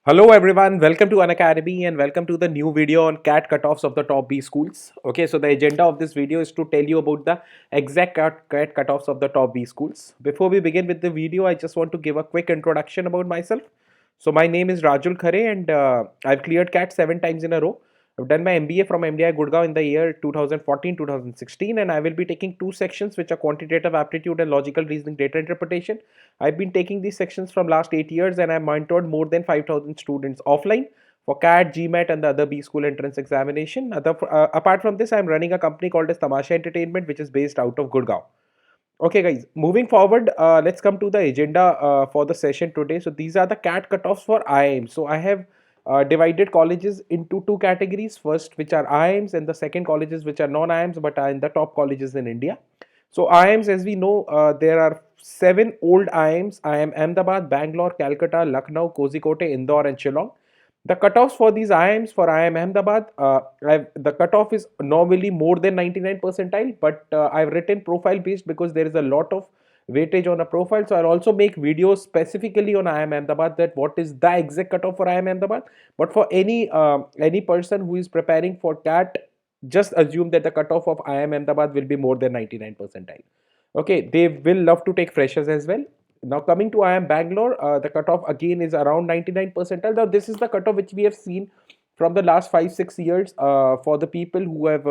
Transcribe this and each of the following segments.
Hello everyone, welcome to Unacademy and welcome to the new video on CAT cutoffs of the top B schools. Okay, so the agenda of this video is to tell you about the exact CAT cutoffs of the top B schools. Before we begin with the video, I just want to give a quick introduction about myself. So my name is Rajul Khare and I've cleared CAT 7 times in a row. I've done my MBA from MDI Gurgaon in the year 2014-2016 and I will be taking two sections which are quantitative aptitude and logical reasoning data interpretation. I've been taking these sections from last 8 years and I've mentored more than 5,000 students offline for CAT, GMAT and the other B school entrance examination. Apart from this, I'm running a company called as Tamasha Entertainment which is based out of Gurgaon. Okay, guys, moving forward, let's come to the agenda for the session today. So these are the CAT cutoffs for IIMs. So I have divided colleges into two categories. First, which are IIMs, and the second colleges which are non-IIMs but are in the top colleges in India. So IIMs, as we know, there are seven old IIMs: IIM Ahmedabad, Bangalore, Calcutta, Lucknow, Kozhikode, Indore, and Shillong. The cutoffs for these IIMs for IIM Ahmedabad, the cutoff is normally more than 99 percentile, but I've written profile based because there is a lot of weightage on a profile. So I'll also make videos specifically on IIM Ahmedabad, that what is the exact cutoff for IIM Ahmedabad. But for any person who is preparing for CAT, just assume that the cutoff of IIM Ahmedabad will be more than 99 percentile. Okay, they will love to take freshers as well. Now coming to IIM Bangalore, the cutoff again is around 99 percentile. Now this is the cutoff which we have seen from the last 5-6 years for the people who have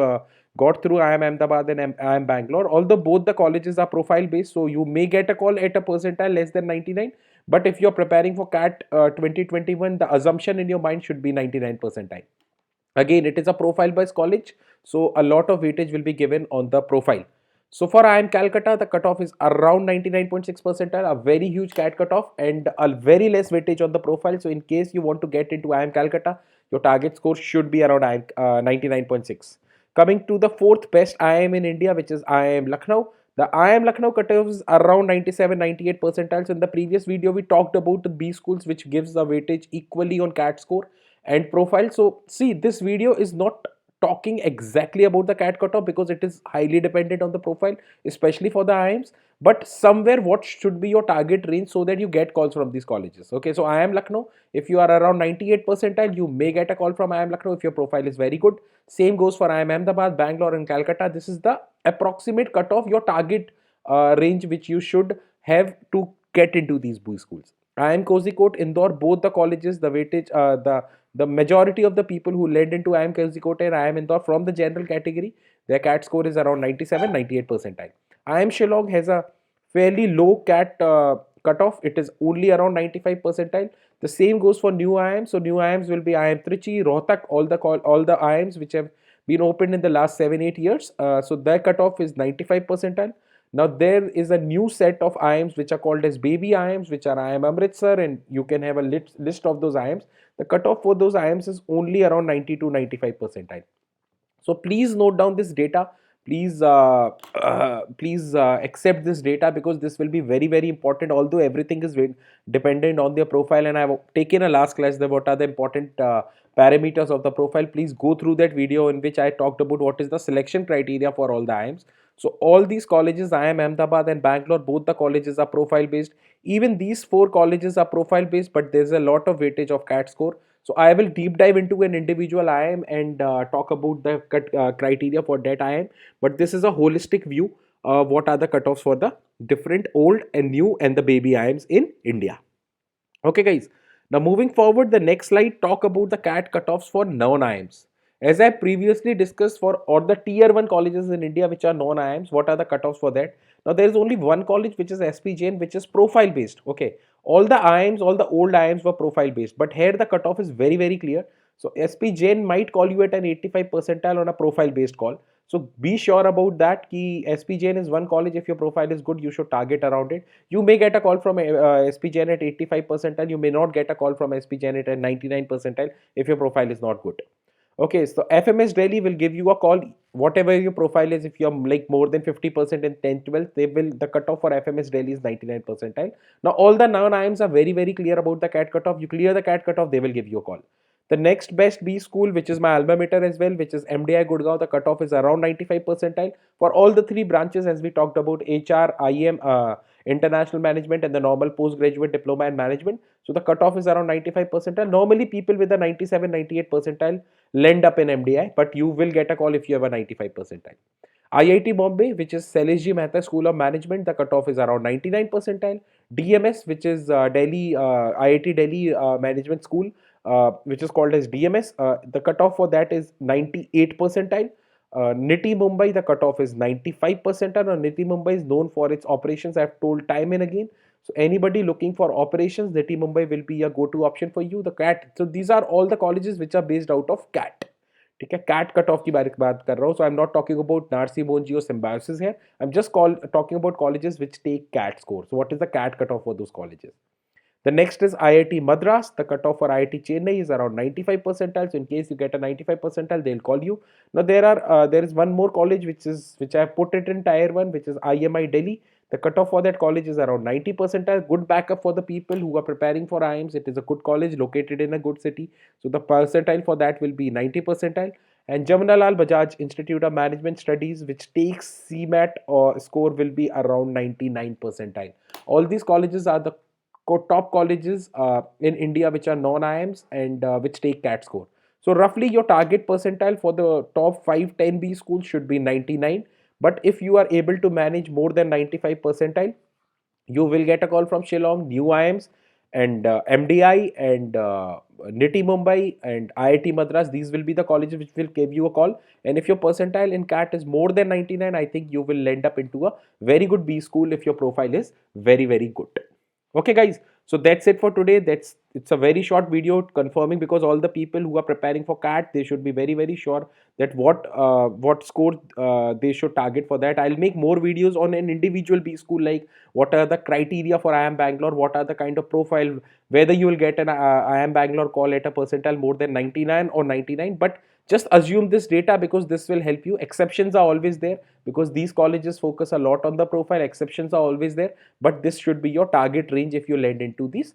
got through IIM Ahmedabad and IIM Bangalore. Although both the colleges are profile based, so you may get a call at a percentile less than 99. But if you're preparing for CAT 2021, the assumption in your mind should be 99 percentile. Again, it is a profile based college, so a lot of weightage will be given on the profile. So for IIM Calcutta, the cutoff is around 99.6 percentile, a very huge CAT cutoff and a very less weightage on the profile. So in case you want to get into IIM Calcutta, your target score should be around 99.6. Coming to the fourth best IIM in India, which is IIM Lucknow. The IIM Lucknow cutoff is around 97-98 percentiles. In the previous video, we talked about the B schools, which gives the weightage equally on CAT score and profile. So see, this video is not talking exactly about the CAT cutoff because it is highly dependent on the profile, especially for the IIMs. But somewhere what should be your target range so that you get calls from these colleges. Okay, so IIM Lucknow, if you are around 98 percentile, you may get a call from IIM Lucknow if your profile is very good. Same goes for IIM Ahmedabad, Bangalore and Calcutta. This is the approximate cutoff, your target range which you should have to get into these B schools. IIM Kozhikode, Indore, both the colleges, the weightage, the majority of the people who lend into IIM Kozhikode and IIM Indore from the general category, their CAT score is around 97-98 percentile. IIM Shillong has a fairly low CAT cutoff. It is only around 95 percentile. The same goes for new IIMs. So new IIMs will be IIM Trichy, Rohtak, all the IIMs which have been opened in the last 7-8 years. So their cutoff is 95 percentile. Now there is a new set of IIMs which are called as baby IIMs, which are IIM Amritsar, and you can have a list of those IIMs. The cutoff for those IIMs is only around 90 to 95 percentile. So please note down this data. Please accept this data because this will be very important. Although everything is dependent on their profile, and I have taken a last class that what are the important parameters of the profile. Please go through that video in which I talked about what is the selection criteria for all the IIMs. So all these colleges, IIM Ahmedabad and Bangalore, both the colleges are profile based. Even these four colleges are profile based, but there's a lot of weightage of CAT score. So I will deep dive into an individual IIM and talk about the criteria for that IIM. But this is a holistic view. What are the cutoffs for the different old and new and the baby IIMs in India? Okay, guys. Now moving forward, the next slide talk about the CAT cutoffs for non-IIMs. As I previously discussed for all the tier 1 colleges in India which are non-IIMs, what are the cutoffs for that? Now there is only one college which is SP Jain, which is profile based. Okay, all the IIMs, all the old IIMs were profile based, but here the cutoff is very clear. So SP Jain might call you at an 85 percentile on a profile based call. So be sure about that. Ki SP Jain is one college. If your profile is good, you should target around it. You may get a call from SP Jain at 85 percentile. You may not get a call from SP Jain at 99 percentile if your profile is not good. Okay, so FMS Delhi will give you a call, whatever your profile is. If you're like more than 50% in 10, 12, they will, the cutoff for FMS Delhi is 99 percentile. Now all the non-IIMs are very clear about the CAT cutoff. You clear the CAT cutoff, they will give you a call. The next best B school, which is my alma mater as well, which is MDI Gurgaon, the cutoff is around 95 percentile for all the three branches as we talked about: HR, IM, international management and the normal postgraduate diploma in management. So the cutoff is around 95 percentile. Normally people with a 97, 98 percentile land up in MDI, but you will get a call if you have a 95 percentile. IIT Bombay, which is Sailesh Ji Mehta School of Management, the cutoff is around 99 percentile. DMS, which is Delhi IIT Delhi Management School, which is called as DMS, the cutoff for that is 98 percentile. NITI Mumbai, the cutoff is 95 percentile. And NITI Mumbai is known for its operations. I've told time and again. So anybody looking for operations, NITI Mumbai will be a go-to option for you. The CAT. So these are all the colleges which are based out of CAT. ठीक है, cat cut of की बात कर रहा हूँ. So I am not talking about Narsee Monjee और Symbiosis है. I am just talking about colleges which take CAT score. So what is the CAT cut off for those colleges? The next is IIT Madras. The cutoff for IIT Chennai is around 95 percentile. So in case you get a 95 percentile, they'll call you. Now there is one more college which I have put it in tier 1, which is IMI Delhi. The cutoff for that college is around 90 percentile. Good backup for the people who are preparing for IIMs. It is a good college located in a good city. So the percentile for that will be 90 percentile. And Jamanalal Bajaj Institute of Management Studies, which takes CMAT or score, will be around 99 percentile. All these colleges are the top colleges in India which are non-IIMs and which take CAT score. So roughly your target percentile for the top 5 10B schools should be 99. But if you are able to manage more than 95 percentile, you will get a call from Shillong, New IIMs and MDI and NITI Mumbai and IIT Madras. These will be the colleges which will give you a call. And if your percentile in CAT is more than 99, I think you will end up into a very good B school if your profile is very, very good. Okay guys, so that's it for today. It's a very short video confirming, because all the people who are preparing for CAT, they should be very, very sure that what score they should target for that. I'll make more videos on an individual B school, like what are the criteria for IIM Bangalore, what are the kind of profile, whether you will get an IIM Bangalore call at a percentile more than 99 or 99. But just assume this data, because this will help you. Exceptions are always there, because these colleges focus a lot on the profile. Exceptions are always there, but this should be your target range if you land into these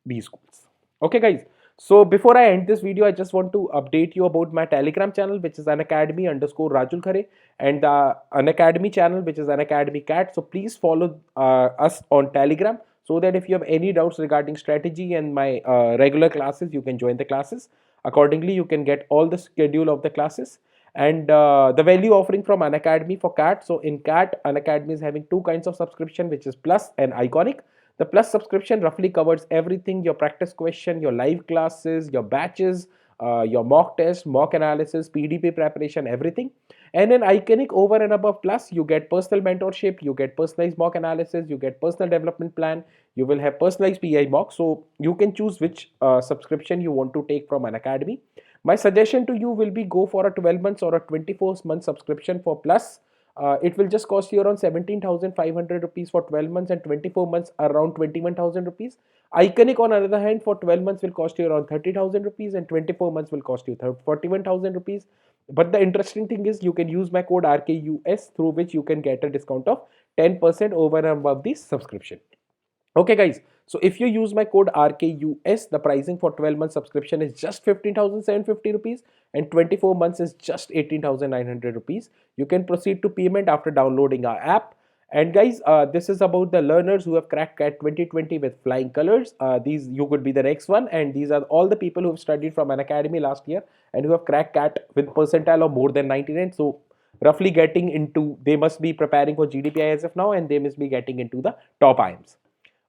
B schools. Okay guys, so before I end this video, I just want to update you about my Telegram channel, which is Unacademy_Rajul Khare, and the Unacademy channel, which is Unacademy Cat. So please follow us on Telegram, so that if you have any doubts regarding strategy and my regular classes, you can join the classes. Accordingly, you can get all the schedule of the classes and the value offering from Unacademy for CAT. So in CAT, Unacademy is having two kinds of subscription, which is Plus and Iconic. The Plus subscription roughly covers everything: your practice question, your live classes, your batches, your mock test, mock analysis, PDP preparation, everything. And in Iconic, over and above Plus, you get personal mentorship, you get personalized mock analysis, you get personal development plan, you will have personalized PI mock. So you can choose which subscription you want to take from Unacademy. My suggestion to you will be go for a 12 months or a 24-month subscription for Plus. It will just cost you around 17,500 rupees for 12 months, and 24 months around 21,000 rupees. Iconic, on the other hand, for 12 months will cost you around 30,000 rupees, and 24 months will cost you 41,000 rupees. But the interesting thing is, you can use my code RKUS, through which you can get a discount of 10% over and above the subscription. Okay guys, so if you use my code RKUS, the pricing for 12 month subscription is just 15,750 rupees, and 24 months is just 18,900 rupees. You can proceed to payment after downloading our app. And guys, this is about the learners who have cracked CAT 2020 with flying colors. These, you could be the next one, and these are all the people who have studied from Unacademy last year and who have cracked CAT with percentile of more than 99. So roughly getting into, they must be preparing for GDPI as of now, and they must be getting into the top IIMs.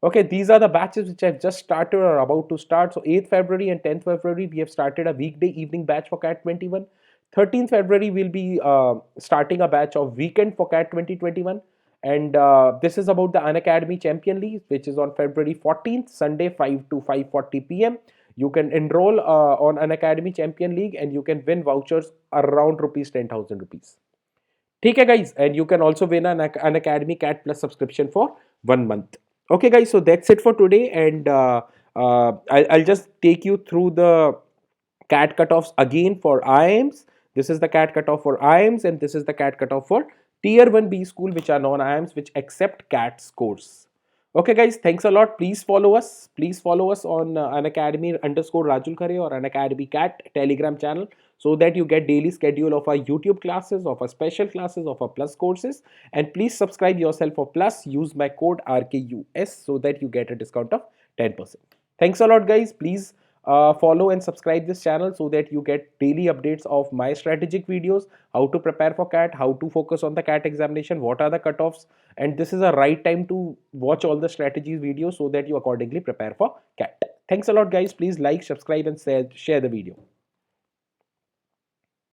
Okay, these are the batches which I've just started or about to start. So 8th February and 10th February, we have started a weekday evening batch for CAT 21. 13th February, we'll be starting a batch of weekend for CAT 2021. And this is about the Unacademy Champion League, which is on February 14th, Sunday, 5 to 5:40 p.m. You can enroll on Unacademy Champion League, and you can win vouchers around rupees 10,000 rupees. Okay guys, and you can also win an Unacademy CAT Plus subscription for 1 month. Okay guys, so that's it for today, and I'll just take you through the CAT cutoffs again for IIMs. This is the CAT cutoff for IIMs, and this is the CAT cutoff for Tier 1B school, which are non-IIMs, which accept CAT scores. Okay, guys, thanks a lot. Please follow us. Please follow us on Unacademy underscore Rajul Khare or Unacademy Cat Telegram channel so that you get daily schedule of our YouTube classes, of our special classes, of our Plus courses. And please subscribe yourself for Plus. Use my code RKUS so that you get a discount of 10%. Thanks a lot, guys. Please follow and subscribe this channel so that you get daily updates of my strategic videos, how to prepare for CAT, how to focus on the CAT examination, what are the cutoffs, and this is a right time to watch all the strategies videos so that you accordingly prepare for CAT. Thanks a lot, guys. Please like, subscribe, and share the video.